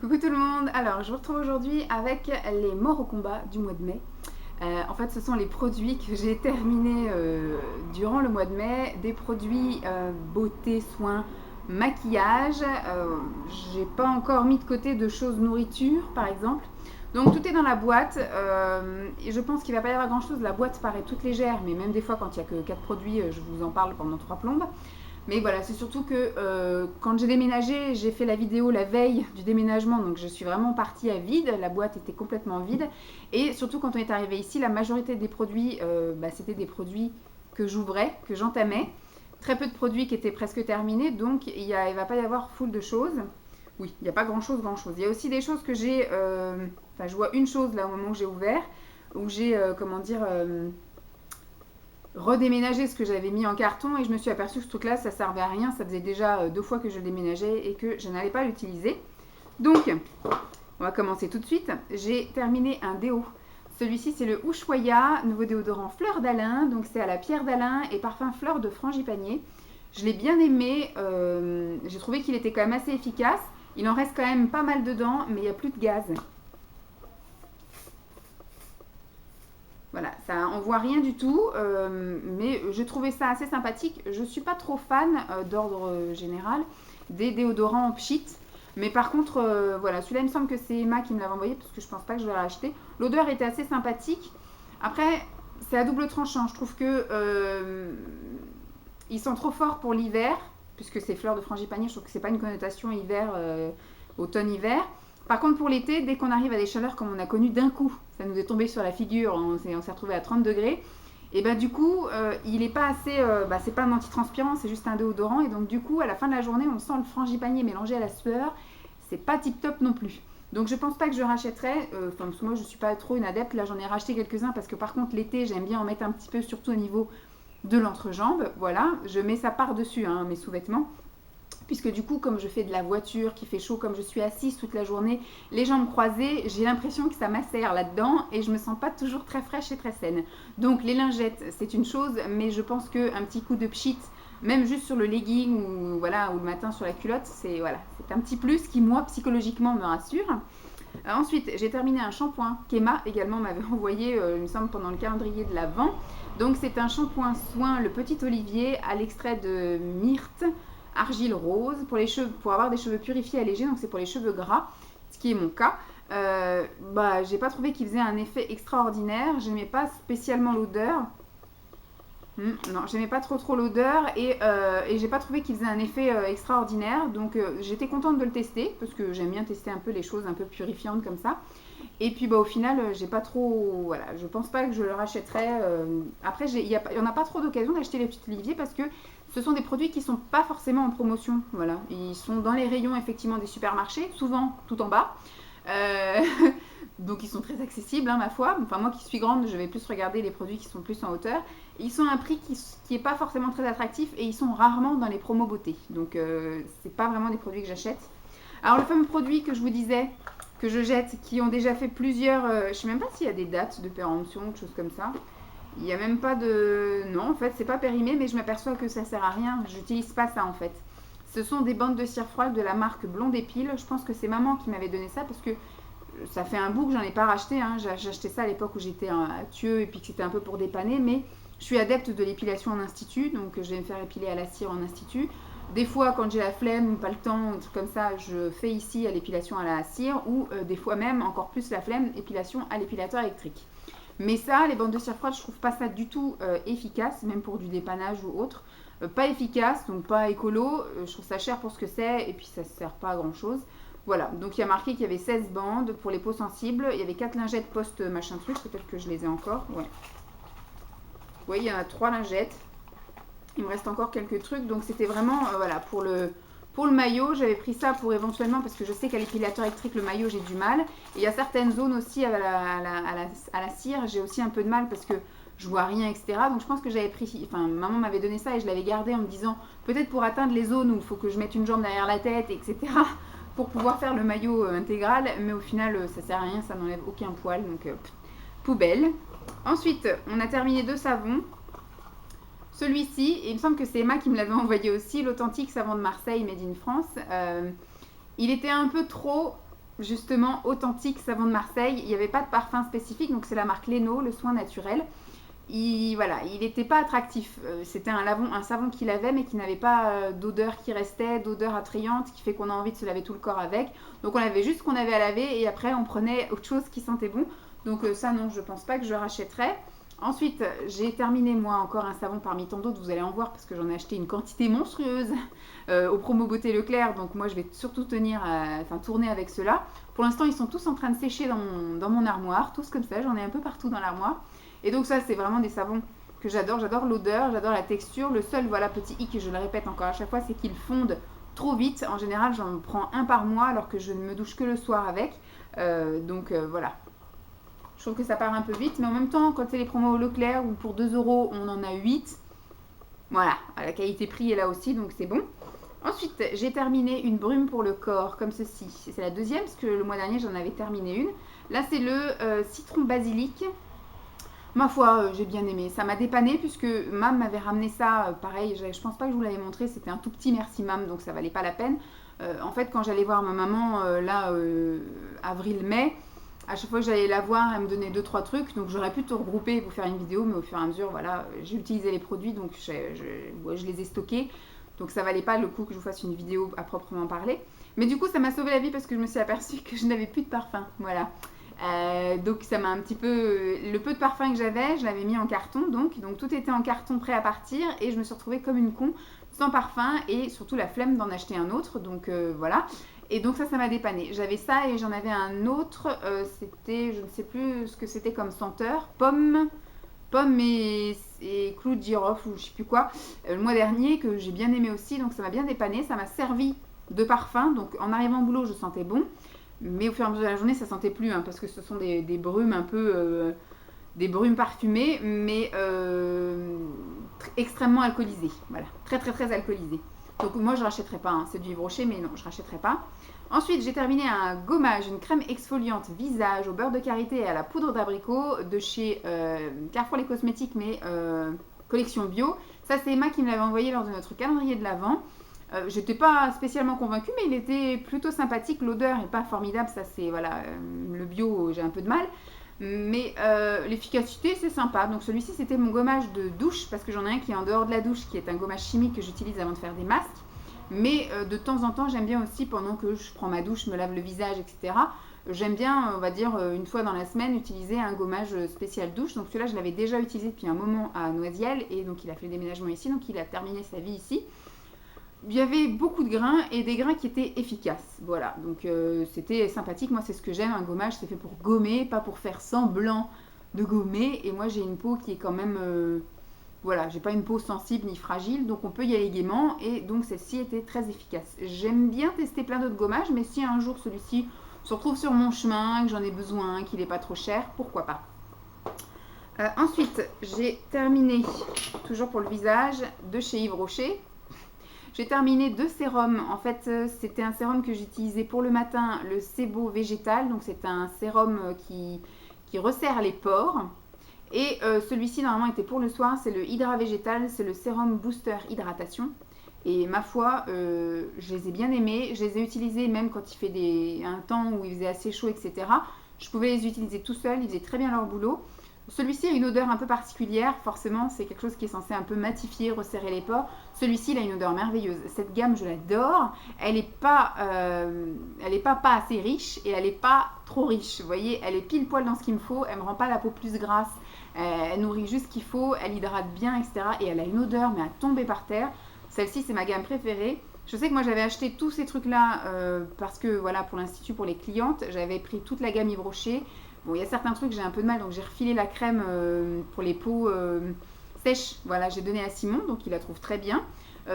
Coucou tout le monde, alors je vous retrouve aujourd'hui avec les morts au combat du mois de mai. En fait ce sont les produits que j'ai terminés durant le mois de mai, des produits beauté, soins, maquillage. J'ai pas encore mis de côté de choses nourriture par exemple. Donc tout est dans la boîte et je pense qu'il va pas y avoir grand chose. La boîte paraît toute légère, mais même des fois quand il n'y a que 4 produits, je vous en parle pendant 3 plombes. Mais voilà, c'est surtout que quand j'ai déménagé, j'ai fait la vidéo la veille du déménagement, donc je suis vraiment partie à vide, la boîte était complètement vide. Et surtout quand on est arrivé ici, la majorité des produits, c'était des produits que j'ouvrais, que j'entamais. Très peu de produits qui étaient presque terminés, donc il ne va pas y avoir full de choses. Oui, il n'y a pas grand chose, grand chose. Il y a aussi des choses que j'ai... je vois une chose là au moment où j'ai ouvert, où j'ai, redéménager ce que j'avais mis en carton et je me suis aperçue que ce truc là ça servait à rien, ça faisait déjà 2 fois que je le déménageais et que je n'allais pas l'utiliser. Donc on va commencer tout de suite. J'ai terminé un déo. Celui-ci c'est le Ushuaïa, nouveau déodorant fleur d'Alain, donc c'est à la pierre d'Alain et parfum fleur de frangipanier. Je l'ai bien aimé, j'ai trouvé qu'il était quand même assez efficace. Il en reste quand même pas mal dedans, mais il n'y a plus de gaz. Voilà, ça, on voit rien du tout, mais j'ai trouvé ça assez sympathique. Je suis pas trop fan d'ordre général des déodorants en pchit, mais par contre, voilà, celui-là, il me semble que c'est Emma qui me l'avait envoyé parce que je pense pas que je vais l'acheter. L'odeur était assez sympathique. Après, c'est à double tranchant. Je trouve que ils sont trop forts pour l'hiver, puisque c'est fleurs de frangipanier. Je trouve que c'est pas une connotation hiver, automne-hiver. Par contre, pour l'été, dès qu'on arrive à des chaleurs comme on a connu d'un coup, ça nous est tombé sur la figure, on s'est retrouvé à 30 degrés, et bah du coup, il est pas assez, c'est pas un antitranspirant, c'est juste un déodorant, et donc du coup, à la fin de la journée, on sent le frangipanier mélangé à la sueur, c'est pas tip top non plus. Donc je pense pas que je rachèterai, parce que moi je suis pas trop une adepte, là j'en ai racheté quelques-uns parce que par contre l'été j'aime bien en mettre un petit peu, surtout au niveau de l'entrejambe, voilà, je mets ça par-dessus, hein, mes sous-vêtements puisque du coup comme je fais de la voiture, qu'il fait chaud, comme je suis assise toute la journée, les jambes croisées, j'ai l'impression que ça macère là-dedans et je me sens pas toujours très fraîche et très saine. Donc les lingettes c'est une chose, mais je pense qu'un petit coup de pchit, même juste sur le legging ou, voilà, ou le matin sur la culotte, c'est voilà, un petit plus qui moi psychologiquement me rassure. Ensuite, j'ai terminé un shampoing qu'Emma également m'avait envoyé, il me semble, pendant le calendrier de l'Avent. Donc, c'est un shampoing soin Le Petit Olivier à l'extrait de myrte, argile rose, pour avoir des cheveux purifiés et allégés. Donc, c'est pour les cheveux gras, ce qui est mon cas. J'ai pas trouvé qu'il faisait un effet extraordinaire. Je n'aimais pas spécialement l'odeur. Non, j'aimais pas trop l'odeur et j'ai pas trouvé qu'il faisait un effet extraordinaire. Donc j'étais contente de le tester parce que j'aime bien tester un peu les choses un peu purifiantes comme ça. Et puis au final, j'ai pas trop. Voilà, je pense pas que je le rachèterai. Après, il y en a pas trop d'occasion d'acheter les petits oliviers parce que ce sont des produits qui sont pas forcément en promotion. Voilà, ils sont dans les rayons effectivement des supermarchés, souvent tout en bas. Euh, donc ils sont très accessibles, hein, ma foi. Enfin, moi qui suis grande, je vais plus regarder les produits qui sont plus en hauteur. Ils sont à un prix qui est pas forcément très attractif et ils sont rarement dans les promos beauté. Donc c'est pas vraiment des produits que j'achète. Alors le fameux produit que je vous disais que je jette, qui ont déjà fait plusieurs, je sais même pas s'il y a des dates de péremption, quelque chose comme ça. Il n'y a même pas de... Non, en fait, c'est pas périmé, mais je m'aperçois que ça sert à rien. J'utilise pas ça, en fait. Ce sont des bandes de cire froide de la marque Blonde et Pile. Je pense que c'est maman qui m'avait donné ça parce que ça fait un bout que j'en ai pas racheté. Hein. J'ai acheté ça à l'époque où j'étais à Thieu et puis que c'était un peu pour dépanner. Mais je suis adepte de l'épilation en institut, donc je vais me faire épiler à la cire en institut. Des fois, quand j'ai la flemme, pas le temps, un truc comme ça, je fais ici à l'épilation à la cire ou des fois même, encore plus la flemme, épilation à l'épilateur électrique. Mais ça, les bandes de cire froide, je trouve pas ça du tout efficace, même pour du dépannage ou autre. Pas efficace, donc pas écolo. Je trouve ça cher pour ce que c'est et puis ça sert pas à grand chose. Voilà, donc il y a marqué qu'il y avait 16 bandes pour les peaux sensibles. Il y avait 4 lingettes post machin truc, peut-être que je les ai encore. Ouais. Oui, il y en a 3 lingettes. Il me reste encore quelques trucs, donc c'était vraiment voilà pour le maillot. J'avais pris ça pour éventuellement parce que je sais qu'à l'épilateur électrique le maillot j'ai du mal. Et il y a certaines zones aussi à la cire, j'ai aussi un peu de mal parce que je vois rien, etc. Donc je pense que j'avais pris, enfin maman m'avait donné ça et je l'avais gardé en me disant peut-être pour atteindre les zones où il faut que je mette une jambe derrière la tête, etc. pour pouvoir faire le maillot intégral. Mais au final ça sert à rien, ça n'enlève aucun poil, donc poubelle. Ensuite on a terminé 2 savons. Celui-ci, il me semble que c'est Emma qui me l'avait envoyé aussi, l'authentique savon de Marseille, Made in France. Il était un peu trop justement authentique savon de Marseille. Il n'y avait pas de parfum spécifique, donc c'est la marque Leno, le soin naturel. Il n'était pas attractif. C'était un savon qu'il avait, mais qui n'avait pas d'odeur qui restait, d'odeur attrayante, qui fait qu'on a envie de se laver tout le corps avec. Donc on avait juste ce qu'on avait à laver et après on prenait autre chose qui sentait bon. Donc ça non, je pense pas que je rachèterais. Ensuite, j'ai terminé moi encore un savon parmi tant d'autres, vous allez en voir parce que j'en ai acheté une quantité monstrueuse au promo beauté Leclerc, donc moi je vais surtout tourner avec ceux-là. Pour l'instant ils sont tous en train de sécher dans mon armoire, tous comme ça, j'en ai un peu partout dans l'armoire. Et donc ça c'est vraiment des savons que j'adore l'odeur, j'adore la texture. Le seul petit hic, et je le répète encore à chaque fois, c'est qu'ils fondent trop vite. En général j'en prends un par mois alors que je ne me douche que le soir avec. Voilà. Je trouve que ça part un peu vite, mais en même temps, quand c'est les promos Leclerc ou pour 2 euros, on en a 8. Voilà, la qualité-prix est là aussi, donc c'est bon. Ensuite, j'ai terminé une brume pour le corps, comme ceci. C'est la deuxième, parce que le mois dernier, j'en avais terminé une. Là, c'est le citron basilic. Ma foi, j'ai bien aimé. Ça m'a dépanné, puisque Mam m'avait ramené ça, pareil, je pense pas que je vous l'avais montré, c'était un tout petit merci Mam, donc ça valait pas la peine. En fait, quand j'allais voir ma maman, avril-mai, à chaque fois que j'allais la voir, elle me donnait 2-3 trucs, donc j'aurais pu tout regrouper et vous faire une vidéo, mais au fur et à mesure, voilà, j'ai utilisé les produits, donc je les ai stockés, donc ça valait pas le coup que je vous fasse une vidéo à proprement parler. Mais du coup, ça m'a sauvé la vie parce que je me suis aperçue que je n'avais plus de parfum, voilà. Donc ça m'a un petit peu... Le peu de parfum que j'avais, je l'avais mis en carton, donc tout était en carton prêt à partir, et je me suis retrouvée comme une con, sans parfum, et surtout la flemme d'en acheter un autre, donc voilà. Et donc ça m'a dépanné. J'avais ça et j'en avais un autre, c'était, je ne sais plus ce que c'était comme senteur, pomme et clou de girofle ou je sais plus quoi, le mois dernier, que j'ai bien aimé aussi, donc ça m'a bien dépanné, ça m'a servi de parfum, donc en arrivant au boulot je sentais bon, mais au fur et à mesure de la journée ça sentait plus, hein, parce que ce sont des brumes un peu, des brumes parfumées, mais extrêmement alcoolisées, voilà, très très très alcoolisées. Donc moi je rachèterai pas, hein. C'est du Yves Rocher, mais non, je rachèterai pas. Ensuite, j'ai terminé un gommage, une crème exfoliante visage au beurre de karité et à la poudre d'abricot de chez Carrefour les Cosmétiques, mais collection bio. Ça, c'est Emma qui me l'avait envoyé lors de notre calendrier de l'Avent. J'étais pas spécialement convaincue, mais il était plutôt sympathique. L'odeur est pas formidable, ça c'est voilà, le bio, j'ai un peu de mal. Mais l'efficacité c'est sympa. Donc celui-ci c'était mon gommage de douche, parce que j'en ai un qui est en dehors de la douche, qui est un gommage chimique que j'utilise avant de faire des masques. Mais de temps en temps j'aime bien aussi, pendant que je prends ma douche, je me lave le visage, etc. J'aime bien, on va dire, une fois dans la semaine, utiliser un gommage spécial douche. Donc celui-là je l'avais déjà utilisé depuis un moment à Noisiel, et donc il a fait le déménagement ici, donc il a terminé sa vie ici. Il y avait beaucoup de grains et des grains qui étaient efficaces. Voilà, donc c'était sympathique. Moi, c'est ce que j'aime. Un gommage, c'est fait pour gommer, pas pour faire semblant de gommer. Et moi, j'ai une peau qui est quand même... voilà, j'ai pas une peau sensible ni fragile, donc on peut y aller gaiement. Et donc, celle-ci était très efficace. J'aime bien tester plein d'autres gommages, mais si un jour celui-ci se retrouve sur mon chemin, que j'en ai besoin, qu'il n'est pas trop cher, pourquoi pas. Ensuite, j'ai terminé, toujours pour le visage, de chez Yves Rocher. J'ai terminé 2 sérums. En fait, c'était un sérum que j'utilisais pour le matin, le Sebo végétal. Donc, c'est un sérum qui resserre les pores. Et celui-ci, normalement, était pour le soir. C'est le Hydra végétal. C'est le sérum booster hydratation. Et ma foi, je les ai bien aimés. Je les ai utilisés même quand il fait un temps où il faisait assez chaud, etc. Je pouvais les utiliser tout seul. Ils faisaient très bien leur boulot. Celui-ci a une odeur un peu particulière, forcément c'est quelque chose qui est censé un peu matifier, resserrer les pores. Celui-ci il a une odeur merveilleuse. Cette gamme je l'adore, elle n'est pas assez riche et elle n'est pas trop riche. Vous voyez, elle est pile poil dans ce qu'il me faut, elle ne me rend pas la peau plus grasse, elle nourrit juste ce qu'il faut, elle hydrate bien, etc. Et elle a une odeur mais à tomber par terre. Celle-ci c'est ma gamme préférée. Je sais que moi j'avais acheté tous ces trucs là parce que voilà, pour l'institut, pour les clientes, j'avais pris toute la gamme Yves Rocher. Bon, il y a certains trucs, j'ai un peu de mal, donc j'ai refilé la crème pour les peaux sèches. Voilà, j'ai donné à Simon, donc il la trouve très bien.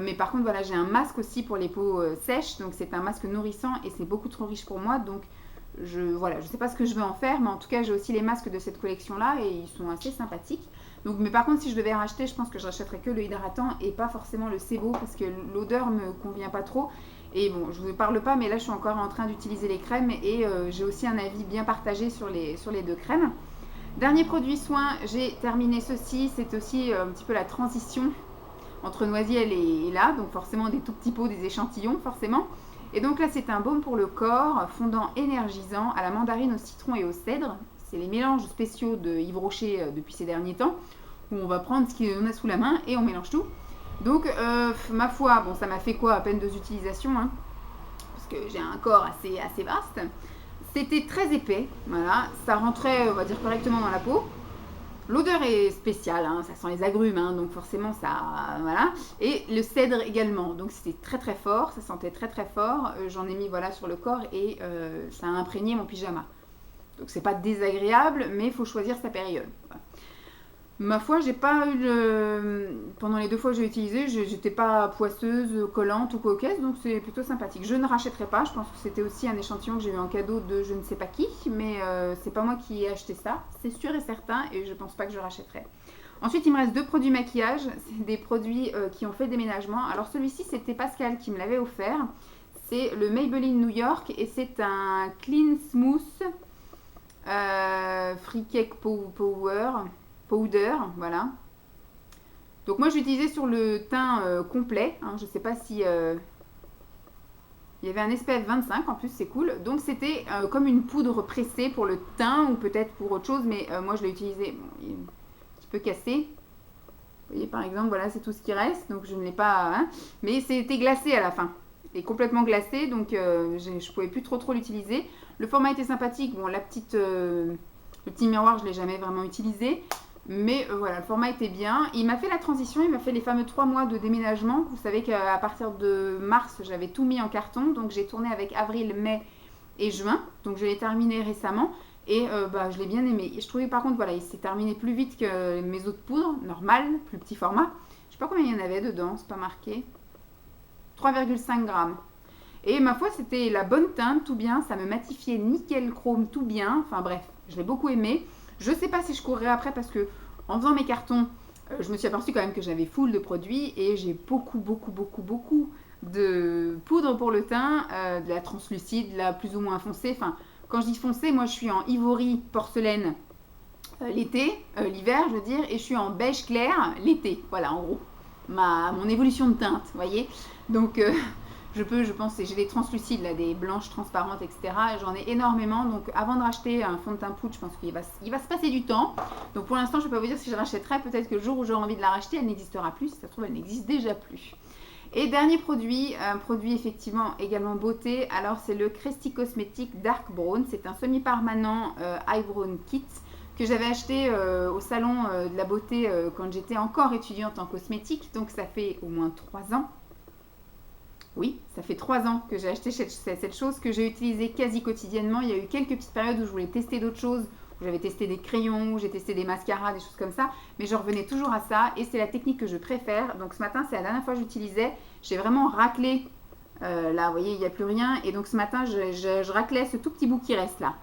Mais par contre, voilà, j'ai un masque aussi pour les peaux sèches, donc c'est un masque nourrissant et c'est beaucoup trop riche pour moi. Donc, je sais pas ce que je vais en faire, mais en tout cas, j'ai aussi les masques de cette collection-là et ils sont assez sympathiques. Donc, mais par contre, si je devais racheter, je pense que je rachèterais que le hydratant et pas forcément le Sebo parce que l'odeur me convient pas trop. Et bon, je ne vous parle pas, mais là je suis encore en train d'utiliser les crèmes et j'ai aussi un avis bien partagé sur les 2 crèmes. Dernier produit soin, j'ai terminé ceci. C'est aussi un petit peu la transition entre Noisiel et là, donc forcément des tout petits pots, des échantillons forcément. Et donc là, c'est un baume pour le corps, fondant énergisant, à la mandarine, au citron et au cèdre. C'est les mélanges spéciaux de Yves Rocher depuis ces derniers temps, où on va prendre ce qu'on a sous la main et on mélange tout. Donc, ma foi, bon, ça m'a fait quoi, à peine 2 utilisations, hein, parce que j'ai un corps assez vaste. C'était très épais, voilà, ça rentrait, on va dire, correctement dans la peau. L'odeur est spéciale, hein, ça sent les agrumes, hein, donc forcément ça, voilà. Et le cèdre également, donc c'était très fort, ça sentait très fort. J'en ai mis voilà sur le corps et ça a imprégné mon pyjama. Donc c'est pas désagréable, mais il faut choisir sa période. Voilà. Ma foi, j'ai pas eu pendant les 2 fois que j'ai utilisé, j'étais pas poisseuse, collante ou coquette, donc c'est plutôt sympathique. Je ne rachèterai pas, je pense que c'était aussi un échantillon que j'ai eu en cadeau de je ne sais pas qui, mais c'est pas moi qui ai acheté ça, c'est sûr et certain, et je pense pas que je rachèterai. Ensuite, il me reste 2 produits maquillage, c'est des produits qui ont fait déménagement. Alors celui-ci, c'était Pascal qui me l'avait offert, c'est le Maybelline New York, et c'est un Clean Smooth Free Cake Powder, voilà. Donc moi j'utilisais sur le teint complet, hein, je sais pas si il y avait un SPF 25 en plus, c'est cool. Donc c'était comme une poudre pressée pour le teint ou peut-être pour autre chose, mais moi je l'ai utilisé, bon, il est un petit peu cassé. Vous voyez par exemple, voilà, c'est tout ce qui reste, donc je ne l'ai pas, hein, mais c'était glacé à la fin. Et complètement glacé, donc je pouvais plus trop l'utiliser. Le format était sympathique, bon le petit miroir je l'ai jamais vraiment utilisé. Mais voilà, le format était bien. Il m'a fait la transition, il m'a fait les fameux 3 mois de déménagement. Vous savez qu'à partir de mars, j'avais tout mis en carton. Donc j'ai tourné avec avril, mai et juin. Donc je l'ai terminé récemment. Et je l'ai bien aimé. Et je trouvais par contre, voilà, il s'est terminé plus vite que mes autres poudres, normales, plus petit format. Je sais pas combien il y en avait dedans, c'est pas marqué. 3,5 grammes. Et ma foi, c'était la bonne teinte, tout bien. Ça me matifiait nickel chrome, tout bien. Enfin bref, je l'ai beaucoup aimé. Je sais pas si je courrai après parce que en faisant mes cartons, je me suis aperçue quand même que j'avais full de produits et j'ai beaucoup de poudre pour le teint, de la translucide, de la plus ou moins foncée. Enfin, quand je dis foncée, moi je suis en ivory porcelaine l'été, l'hiver je veux dire, et je suis en beige clair l'été. Voilà en gros, mon évolution de teinte, vous voyez. Donc je pense, j'ai des translucides, là, des blanches transparentes, etc. J'en ai énormément. Donc, avant de racheter un fond de teint poudre, je pense qu'il va se passer du temps. Donc, pour l'instant, je ne peux pas vous dire si je rachèterai. Peut-être que le jour où j'aurai envie de la racheter, elle n'existera plus. Si ça se trouve, elle n'existe déjà plus. Et dernier produit, un produit effectivement également beauté. Alors, c'est le Cresty Cosmetics Dark Brown. C'est un semi-permanent Eyebrow Kit que j'avais acheté au salon de la beauté quand j'étais encore étudiante en cosmétique. Donc, ça fait au moins 3 ans. Oui, ça fait 3 ans que j'ai acheté cette chose que j'ai utilisée quasi quotidiennement. Il y a eu quelques petites périodes où je voulais tester d'autres choses, où j'avais testé des crayons, où j'ai testé des mascaras, des choses comme ça, mais je revenais toujours à ça et c'est la technique que je préfère. Donc ce matin, c'est la dernière fois que j'utilisais. J'ai vraiment raclé, là, vous voyez, il n'y a plus rien. Et donc ce matin, je raclais ce tout petit bout qui reste là.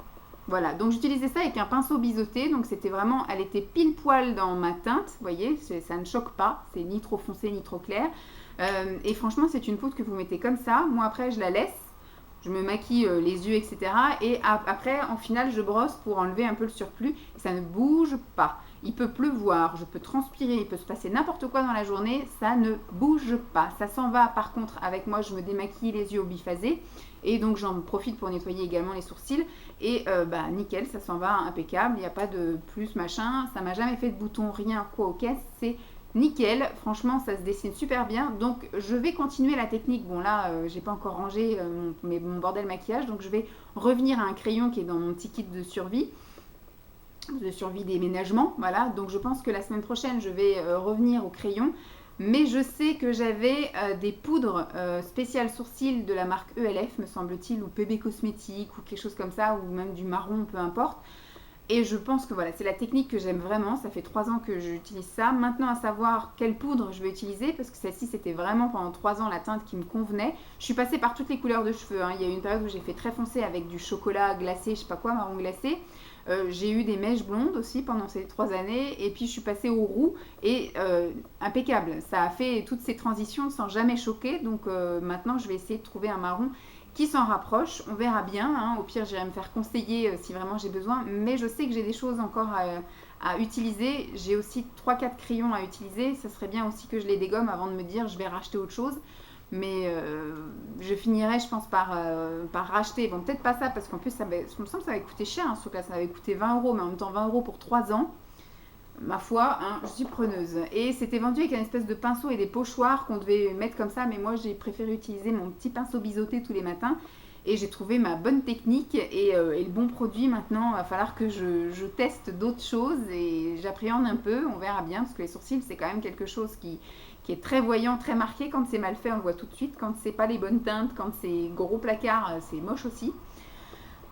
Voilà, donc j'utilisais ça avec un pinceau biseauté, donc c'était vraiment, elle était pile poil dans ma teinte, vous voyez, ça ne choque pas, c'est ni trop foncé ni trop clair. Et franchement, c'est une poudre que vous mettez comme ça. Moi, après, je la laisse. Je me maquille les yeux, etc. Et après, en finale, je brosse pour enlever un peu le surplus. Et ça ne bouge pas. Il peut pleuvoir, je peux transpirer, il peut se passer n'importe quoi dans la journée. Ça ne bouge pas. Ça s'en va. Par contre, avec moi, je me démaquille les yeux au biphasé. Et donc, j'en profite pour nettoyer également les sourcils. Et nickel, ça s'en va impeccable. Il n'y a pas de plus, machin. Ça m'a jamais fait de bouton, rien, quoi, ok. C'est nickel, franchement ça se dessine super bien. Donc je vais continuer la technique. Bon là j'ai pas encore rangé mon bordel maquillage, donc je vais revenir à un crayon qui est dans mon petit kit de survie déménagement. Voilà, donc je pense que la semaine prochaine je vais revenir au crayon. Mais je sais que j'avais des poudres spéciales sourcils de la marque ELF me semble-t-il, ou PB Cosmétiques ou quelque chose comme ça, ou même du marron, peu importe. Et je pense que voilà, c'est la technique que j'aime vraiment. Ça fait 3 ans que j'utilise ça. Maintenant, à savoir quelle poudre je vais utiliser, parce que celle-ci, c'était vraiment pendant 3 ans la teinte qui me convenait. Je suis passée par toutes les couleurs de cheveux, hein. Il y a eu une période où j'ai fait très foncé avec du chocolat glacé, je sais pas quoi, marron glacé. J'ai eu des mèches blondes aussi pendant ces 3 années. Et puis, je suis passée au roux et impeccable. Ça a fait toutes ces transitions sans jamais choquer. Donc, maintenant, je vais essayer de trouver un marron qui s'en rapproche, on verra bien, hein. Au pire j'irai me faire conseiller si vraiment j'ai besoin, mais je sais que j'ai des choses encore à utiliser, j'ai aussi 3-4 crayons à utiliser, ça serait bien aussi que je les dégomme avant de me dire je vais racheter autre chose, Mais je finirai, je pense, par racheter. Bon, peut-être pas ça, parce qu'en plus, ça me semble que ça avait coûté cher, hein, ce truc-là. Ça avait coûté 20 euros, mais en même temps, 20 euros pour 3 ans. Ma foi, hein, je suis preneuse. Et c'était vendu avec une espèce de pinceau et des pochoirs qu'on devait mettre comme ça. Mais moi, j'ai préféré utiliser mon petit pinceau biseauté tous les matins. Et j'ai trouvé ma bonne technique et le bon produit. Maintenant, il va falloir que je teste d'autres choses et j'appréhende un peu. On verra bien, parce que les sourcils, c'est quand même quelque chose qui est très voyant, très marqué. Quand c'est mal fait, on le voit tout de suite. Quand c'est pas les bonnes teintes, quand c'est gros placard, c'est moche aussi.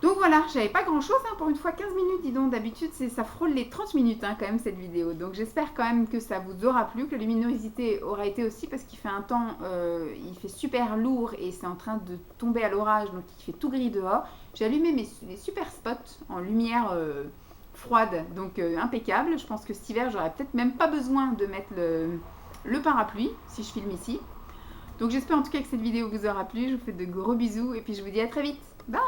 Donc voilà, j'avais pas grand chose, hein, pour une fois 15 minutes, dis donc. D'habitude, ça frôle les 30 minutes, hein, quand même, cette vidéo. Donc j'espère quand même que ça vous aura plu, que la luminosité aura été aussi, parce qu'il fait un temps, il fait super lourd et c'est en train de tomber à l'orage, donc il fait tout gris dehors. J'ai allumé mes super spots en lumière froide, donc impeccable. Je pense que cet hiver, j'aurais peut-être même pas besoin de mettre le parapluie, si je filme ici. Donc j'espère en tout cas que cette vidéo vous aura plu. Je vous fais de gros bisous et puis je vous dis à très vite. Bye!